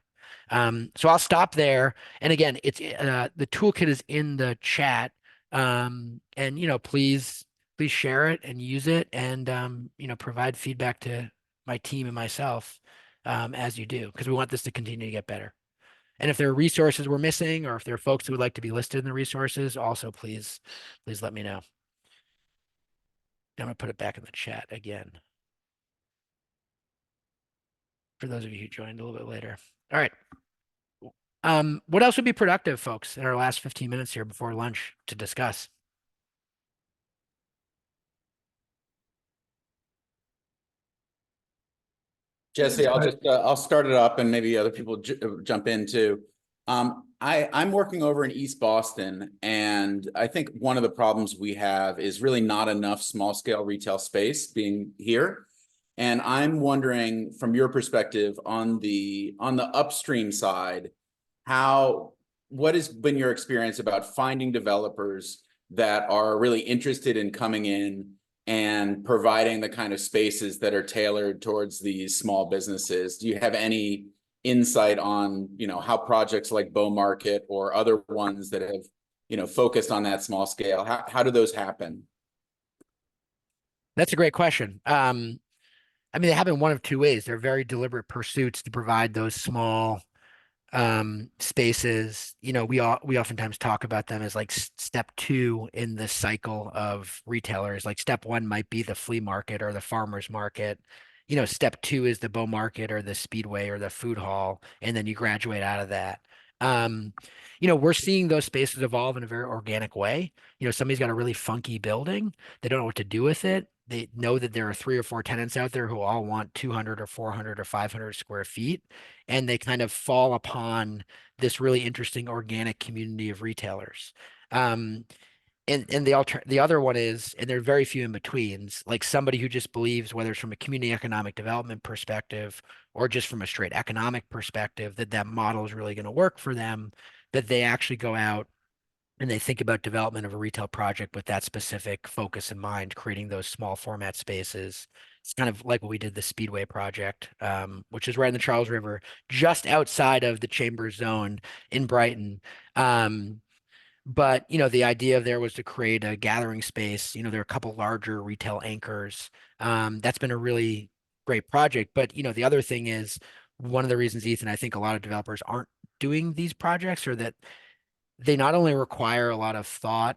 So I'll stop there. And again, it's the toolkit is in the chat. And please share it and use it and provide feedback to my team and myself as you do, because we want this to continue to get better. And if there are resources we're missing, or if there are folks who would like to be listed in the resources, also please let me know. I'm gonna put it back in the chat again. for those of you who joined a little bit later. All right. What else would be productive, folks, in our last 15 minutes here before lunch to discuss? Jesse, I'll start it up and maybe other people jump in too. I'm working over in East Boston, and I think one of the problems we have is really not enough small scale retail space being here. And I'm wondering, from your perspective on the upstream side, what has been your experience about finding developers that are really interested in coming in and providing the kind of spaces that are tailored towards these small businesses? Do you have any insight on, how projects like Bow Market or other ones that have, focused on that small scale, how do those happen? That's a great question. I mean, they happen one of two ways. They're very deliberate pursuits to provide those small spaces. We oftentimes talk about them as like step two in the cycle of retailers. Like step one might be the flea market or the farmer's market. Step two is the Bow Market or the Speedway or the food hall, and then you graduate out of that. Um, we're seeing those spaces evolve in a very organic way. Somebody's got a really funky building. They don't know what to do with it. They know that there are 3 or 4 tenants out there who all want 200 or 400 or 500 square feet, and they kind of fall upon this really interesting organic community of retailers. Um, and the other one is, and there are very few in betweens, like somebody who just believes, whether it's from a community economic development perspective or just from a straight economic perspective, that that model is really going to work for them, that they actually go out and they think about development of a retail project with that specific focus in mind, creating those small format spaces. It's kind of like what we did the Speedway project, which is right in the Charles River, just outside of the Chambers Zone in Brighton. But the idea there was to create a gathering space. There are a couple larger retail anchors. That's been a really great project. But the other thing is, one of the reasons, Ethan, I think a lot of developers aren't doing these projects, or that they not only require a lot of thought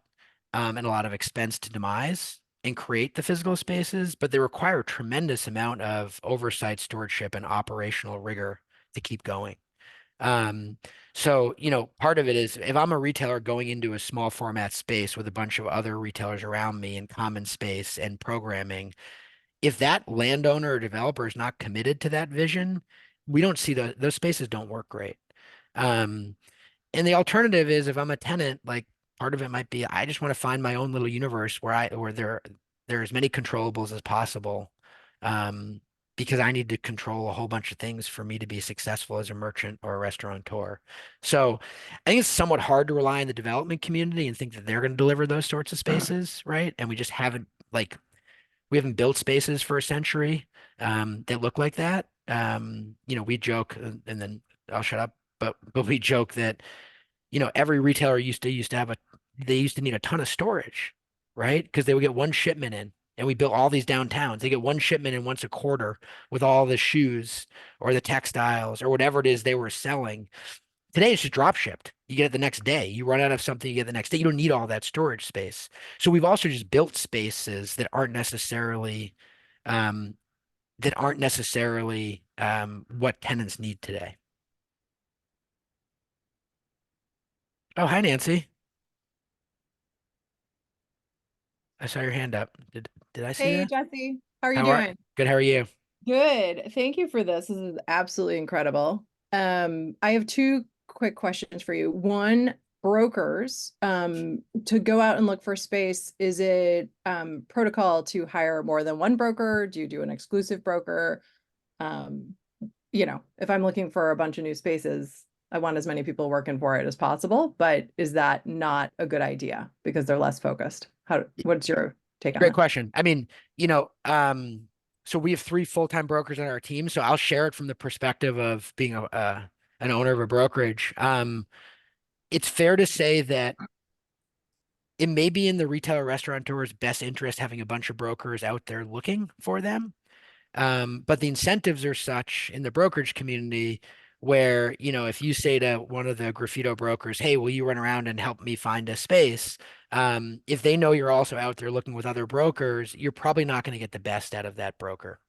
and a lot of expense to demise and create the physical spaces, but they require a tremendous amount of oversight, stewardship, and operational rigor to keep going. Um, so, part of it is, if I'm a retailer going into a small format space with a bunch of other retailers around me in common space and programming, if that landowner or developer is not committed to that vision, we don't see those spaces don't work great. Um, and the alternative is, if I'm a tenant, like part of it might be I just want to find my own little universe where there are as many controllables as possible. Um, because I need to control a whole bunch of things for me to be successful as a merchant or a restaurateur. So I think it's somewhat hard to rely on the development community and think that they're going to deliver those sorts of spaces, right? And we just haven't we haven't built spaces for a century that look like that. We joke, and then I'll shut up, but we joke that every retailer used to have they used to need a ton of storage, right? Because they would get one shipment in, and we built all these downtowns. They get one shipment in once a quarter with all the shoes or the textiles or whatever it is they were selling. Today it's just drop shipped. You get it the next day. You run out of something, you get it the next day. You don't need all that storage space. So we've also just built spaces that aren't necessarily um, what tenants need today. Oh, hi, Nancy. I saw your hand up. Did I see Hey, that? Jesse, how are you How are doing? good? How are you? Good. Thank you for this. This is absolutely incredible. I have two quick questions for you. One, brokers, to go out and look for space, is it protocol to hire more than one broker? Do you do an exclusive broker? Um, if I'm looking for a bunch of new spaces, I want as many people working for it as possible, but is that not a good idea because they're less focused? What's your take on Great that? question. I mean, so we have 3 full-time brokers on our team, so I'll share it from the perspective of being an owner of a brokerage. It's fair to say that it may be in the retailer restaurateur's best interest having a bunch of brokers out there looking for them. But the incentives are such in the brokerage community where, if you say to one of the Graffito brokers, hey, will you run around and help me find a space? If they know you're also out there looking with other brokers, you're probably not going to get the best out of that broker.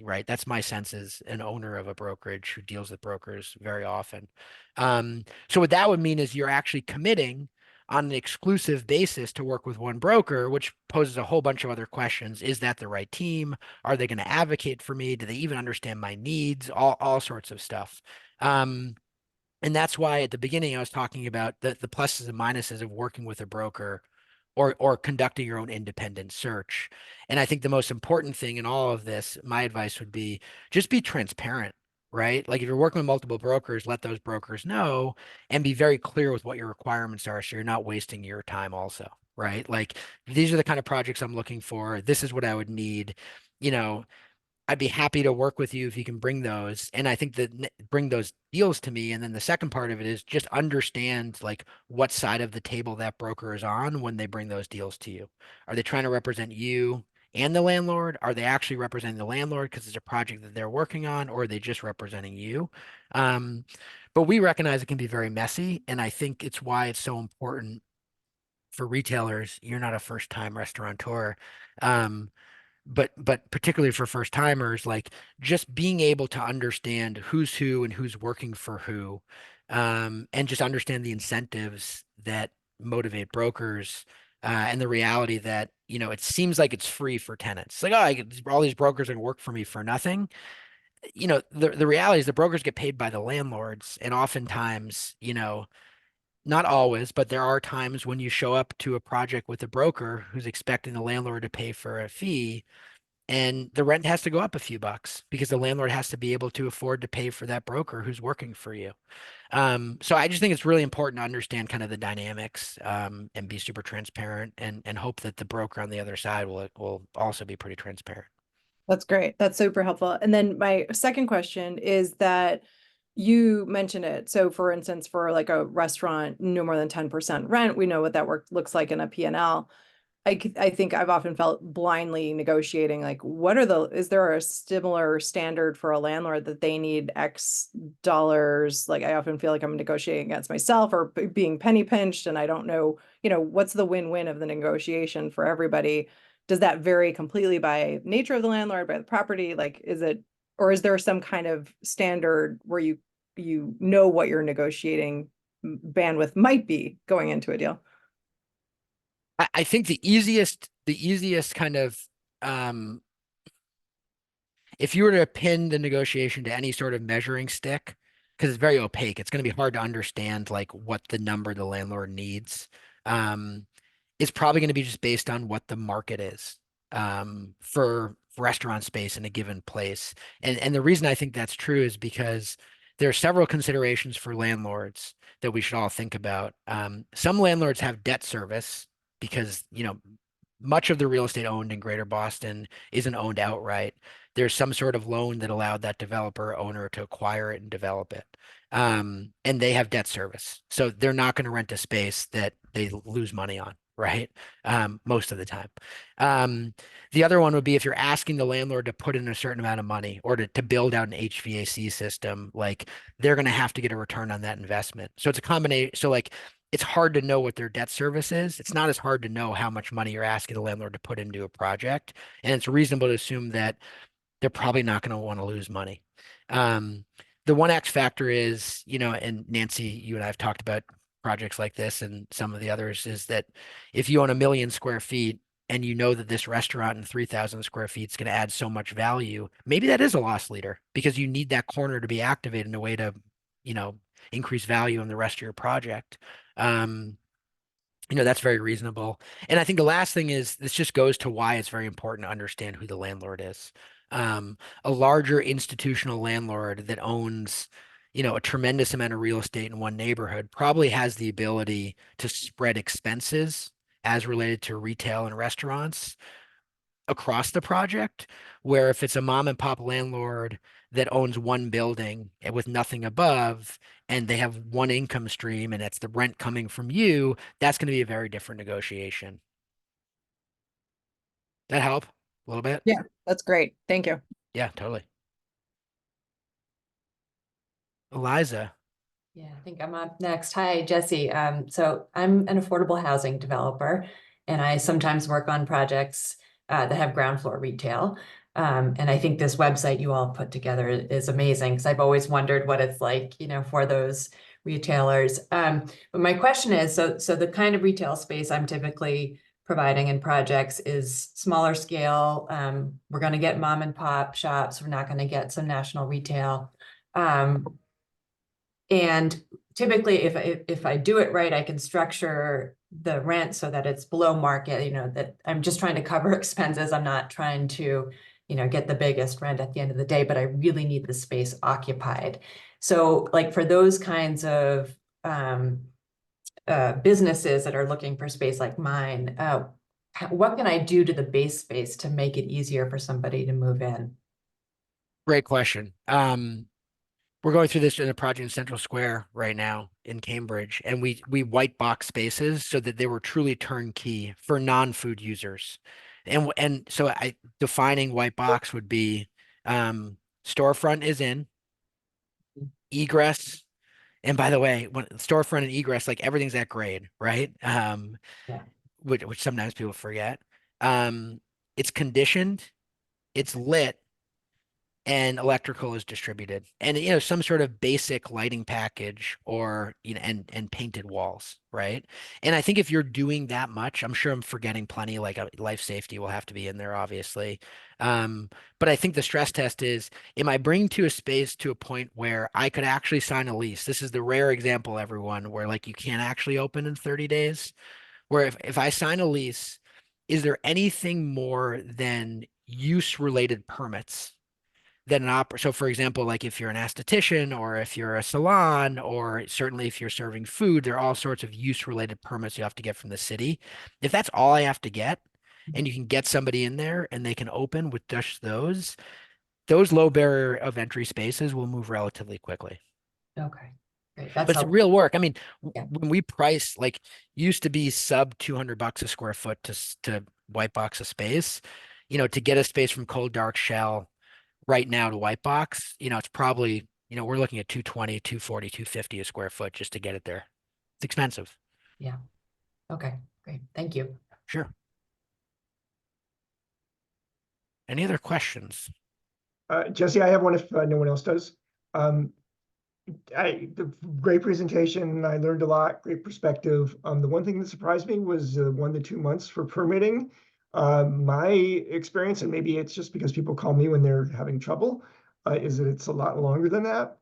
Right? That's my sense as an owner of a brokerage who deals with brokers very often. So what that would mean is you're actually committing on an exclusive basis to work with one broker, which poses a whole bunch of other questions. Is that the right team? Are they going to advocate for me? Do they even understand my needs? All sorts of stuff. Um, and that's why at the beginning I was talking about the pluses and minuses of working with a broker or conducting your own independent search. And I think the most important thing in all of this, my advice would be just be transparent, right? Like if you're working with multiple brokers, let those brokers know and be very clear with what your requirements are so you're not wasting your time also, right? Like these are the kind of projects I'm looking for. This is what I would need. You know, I'd be happy to work with you if you can bring those. And I think that bring those deals to me. And then the second part of it is just understand like what side of the table that broker is on when they bring those deals to you. Are they trying to represent you and the landlord? Are they actually representing the landlord because it's a project that they're working on, or are they just representing you? Um, but we recognize it can be very messy. And I think it's why it's so important for retailers. You're not a first time restaurateur. Um, but particularly for first timers, like just being able to understand who's who and who's working for who, and just understand the incentives that motivate brokers, and the reality that, it seems like it's free for tenants. It's like, oh, all these brokers are gonna work for me for nothing. The reality is the brokers get paid by the landlords, and oftentimes, not always, but there are times when you show up to a project with a broker who's expecting the landlord to pay for a fee, and the rent has to go up a few bucks because the landlord has to be able to afford to pay for that broker who's working for you. So I just think it's really important to understand kind of the dynamics, and be super transparent, and hope that the broker on the other side will also be pretty transparent. That's great. That's super helpful. And then my second question is that you mentioned it. So for instance, for like a restaurant, no more than 10% rent, we know what that work looks like in a P&L. I think I've often felt blindly negotiating, like is there a similar standard for a landlord that they need X dollars? Like I often feel like I'm negotiating against myself or being penny pinched, and I don't know, what's the win-win of the negotiation for everybody? Does that vary completely by nature of the landlord, by the property? Like, or is there some kind of standard where you know what your negotiating bandwidth might be going into a deal? I think the easiest kind of, um, if you were to pin the negotiation to any sort of measuring stick, because it's very opaque, it's going to be hard to understand like what the number the landlord needs. Um, it's probably going to be just based on what the market is, for restaurant space in a given place. And the reason I think that's true is because there are several considerations for landlords that we should all think about. Some landlords have debt service because, much of the real estate owned in Greater Boston isn't owned outright. There's some sort of loan that allowed that developer owner to acquire it and develop it. And they have debt service. So they're not going to rent a space that they lose money on, right? Most of the time. Um, the other one would be if you're asking the landlord to put in a certain amount of money or to build out an HVAC system, like they're going to have to get a return on that investment. So it's a combination. So like it's hard to know what their debt service is. It's not as hard to know how much money you're asking the landlord to put into a project. And it's reasonable to assume that they're probably not going to want to lose money. Um, the one X factor is, and Nancy, you and I have talked about projects like this and some of the others, is that if you own 1 million square feet and you know that this restaurant in 3,000 square feet is going to add so much value, maybe that is a loss leader because you need that corner to be activated in a way to, you know, increase value in the rest of your project. Um, that's very reasonable. And I think the last thing is this just goes to why it's very important to understand who the landlord is. A larger institutional landlord that owns, a tremendous amount of real estate in one neighborhood probably has the ability to spread expenses as related to retail and restaurants across the project, where if it's a mom and pop landlord that owns one building with nothing above and they have one income stream and it's the rent coming from you, that's going to be a very different negotiation. That help a little bit? Yeah, that's great. Thank you. Yeah, totally. Eliza. Yeah, I think I'm up next. Hi, Jesse. So I'm an affordable housing developer, and I sometimes work on projects that have ground floor retail. And I think this website you all put together is amazing because I've always wondered what it's like, for those retailers. But my question is, so the kind of retail space I'm typically providing in projects is smaller scale. We're going to get mom and pop shops. We're not going to get some national retail. And typically, if I do it right, I can structure the rent so that it's below market, that I'm just trying to cover expenses. I'm not trying to, get the biggest rent at the end of the day, but I really need the space occupied. So like for those kinds of businesses that are looking for space like mine, what can I do to the base space to make it easier for somebody to move in? Great question. We're going through this in a project in Central Square right now in Cambridge, and we white box spaces so that they were truly turnkey for non-food users. And so I defining white box would be storefront is in, egress. And by the way, when storefront and egress, like everything's at grade, right? Yeah. Which sometimes people forget. It's conditioned, it's lit, and electrical is distributed, and some sort of basic lighting package, or and painted walls, right? And I think if you're doing that much, I'm sure I'm forgetting plenty, like life safety will have to be in there, obviously. But I think the stress test is, am I bringing to a space to a point where I could actually sign a lease? This is the rare example, everyone, where like you can't actually open in 30 days, where if I sign a lease, is there anything more than use related permits than an opera? So for example, like if you're an esthetician, or if you're a salon, or certainly if you're serving food, there are all sorts of use related permits you have to get from the city. If that's all I have to get, and you can get somebody in there and they can open with just those low barrier of entry spaces will move relatively quickly. Okay, great. That's But it's helpful. real work. I mean, Yeah. when we price, like, used to be sub $200 a square foot to white box a space, to get a space from cold dark shell right now to white box, it's probably, we're looking at 220, 240, 250 a square foot just to get it there. It's expensive. Yeah. Okay, great. Thank you. Sure. Any other questions? Jesse, I have one if no one else does. The great presentation. I learned a lot. Great perspective. The one thing that surprised me was 1 to 2 months for permitting. My experience, and maybe it's just because people call me when they're having trouble, is that it's a lot longer than that.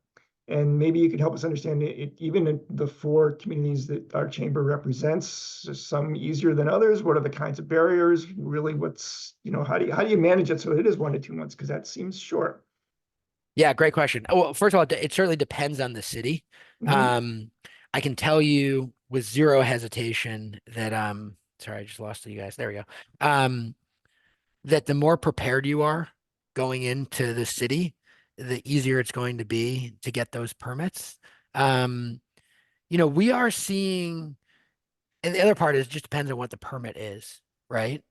And maybe you could help us understand it, even in the 4 communities that our chamber represents, some easier than others. What are the kinds of barriers? Really, how do you manage it so it is 1 to 2 months? Because that seems short. Yeah, great question. Well, first of all, it certainly depends on the city. Mhm. I can tell you with zero hesitation that sorry, I just lost you guys. There we go. That the more prepared you are going into the city, the easier it's going to be to get those permits. We are seeing, and the other part is just depends on what the permit is, right?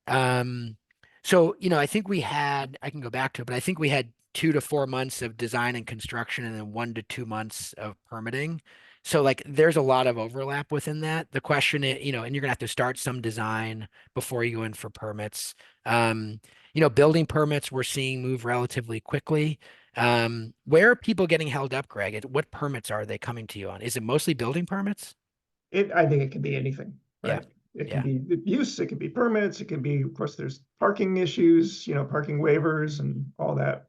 So, I think I can go back to it, but I think we had 2 to 4 months of design and construction, and then 1 to 2 months of permitting. So like there's a lot of overlap within that. The question is, and you're gonna have to start some design before you go in for permits. Building permits we're seeing move relatively quickly. Where are people getting held up, Greg? What permits are they coming to you on? Is it mostly building permits? I think it can be anything, Yeah. right? It can Yeah. be the use, it can be permits, it can be, of course, there's parking issues, parking waivers and all that.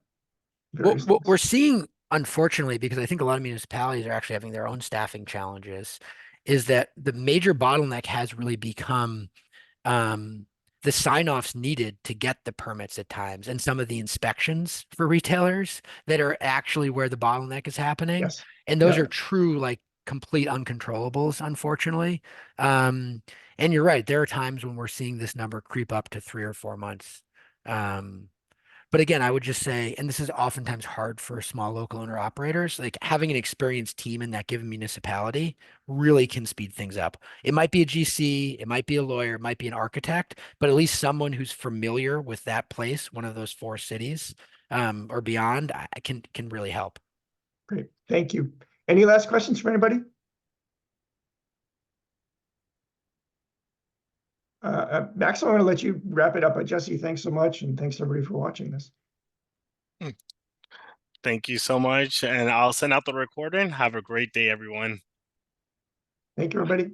Various What things. we're seeing, unfortunately, because I think a lot of municipalities are actually having their own staffing challenges, is that the major bottleneck has really become um, the sign-offs needed to get the permits at times, and some of the inspections for retailers that are actually where the bottleneck is happening. Yes. And those Yeah. are true, like, complete uncontrollables, unfortunately. And you're right, there are times when we're seeing this number creep up to 3 or 4 months. But again, I would just say, and this is oftentimes hard for small local owner operators, like having an experienced team in that given municipality really can speed things up. It might be a GC, it might be a lawyer, it might be an architect, but at least someone who's familiar with that place, one of those 4 cities, or beyond, can really help. Great. Thank you. Any last questions for anybody? Max, I want to let you wrap it up, but Jesse, thanks so much, and thanks everybody for watching this. Thank you so much, and I'll send out the recording. Have a great day, everyone. Thank you, everybody.